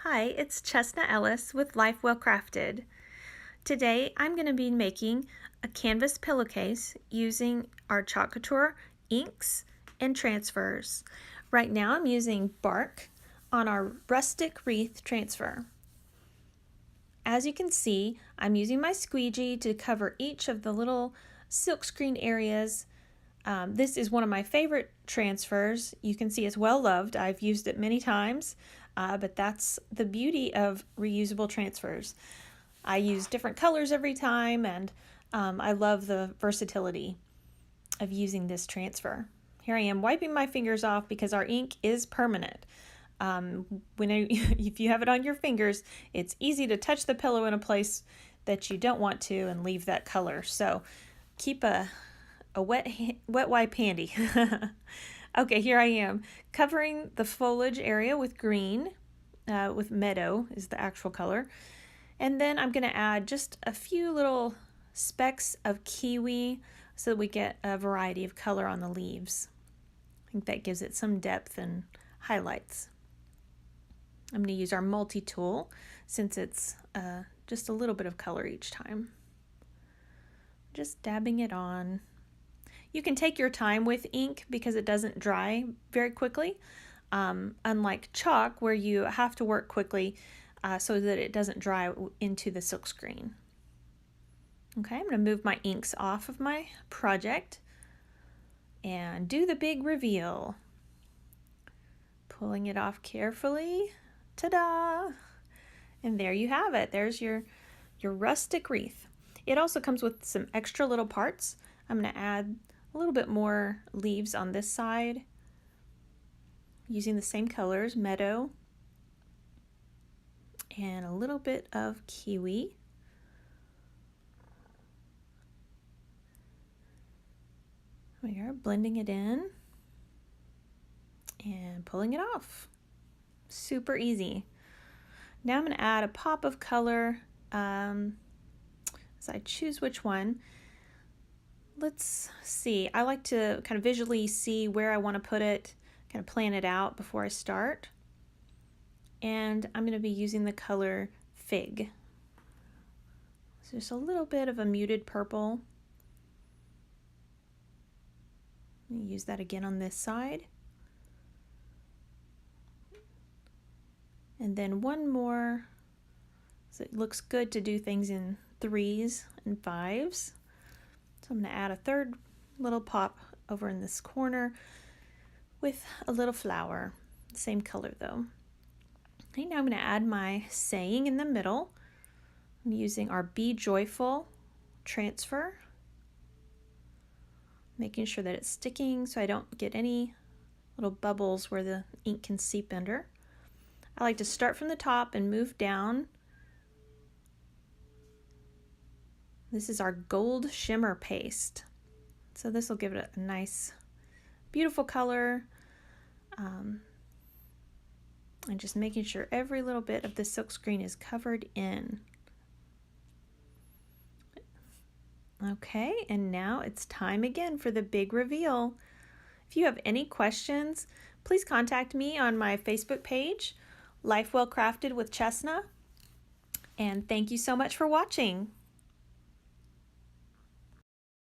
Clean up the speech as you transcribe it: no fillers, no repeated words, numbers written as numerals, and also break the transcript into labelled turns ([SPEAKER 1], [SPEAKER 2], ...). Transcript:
[SPEAKER 1] Hi, it's Chesna Ellis with Life Well Crafted. Today I'm going to be making a canvas pillowcase using our Chalk Couture inks and transfers. Right now I'm using bark on our rustic wreath transfer. As you can see, I'm using my squeegee to cover each of the little silkscreen areas. This is one of my favorite transfers. You can see it's well loved. I've used it many times, but that's the beauty of reusable transfers. I use different colors every time, and I love the versatility of using this transfer. Here I am wiping my fingers off because our ink is permanent. If you have it on your fingers, it's easy to touch the pillow in a place that you don't want to and leave that color. So keep a wet wipe handy. Okay, here I am covering the foliage area with green, with meadow is the actual color. And then I'm going to add just a few little specks of kiwi so that we get a variety of color on the leaves. I think that gives it some depth and highlights. I'm going to use our multi-tool since it's just a little bit of color each time. Just dabbing it on. You can take your time with ink because it doesn't dry very quickly, unlike chalk where you have to work quickly so that it doesn't dry into the silkscreen. Okay, I'm going to move my inks off of my project and do the big reveal. Pulling it off carefully. Ta-da! And there you have it. There's your rustic wreath. It also comes with some extra little parts. I'm going to add a little bit more leaves on this side using the same colors, meadow, and a little bit of kiwi. We are blending it in and pulling it off. Super easy. Now I'm going to add a pop of color as I choose which one. Let's see. I like to kind of visually see where I want to put it, kind of plan it out before I start. And I'm going to be using the color Fig. So just a little bit of a muted purple. Use that again on this side. And then one more. So it looks good to do things in 3s and 5s. So I'm going to add a third little pop over in this corner with a little flower. Same color though. Okay, now I'm going to add my saying in the middle. I'm using our Be Joyful transfer. Making sure that it's sticking so I don't get any little bubbles where the ink can seep under. I like to start from the top and move down. This is our gold shimmer paste. So this will give it a nice, beautiful color. And just making sure every little bit of the silkscreen is covered in. Okay, and now it's time again for the big reveal. If you have any questions, please contact me on my Facebook page, Life Well Crafted with Chesna. And thank you so much for watching.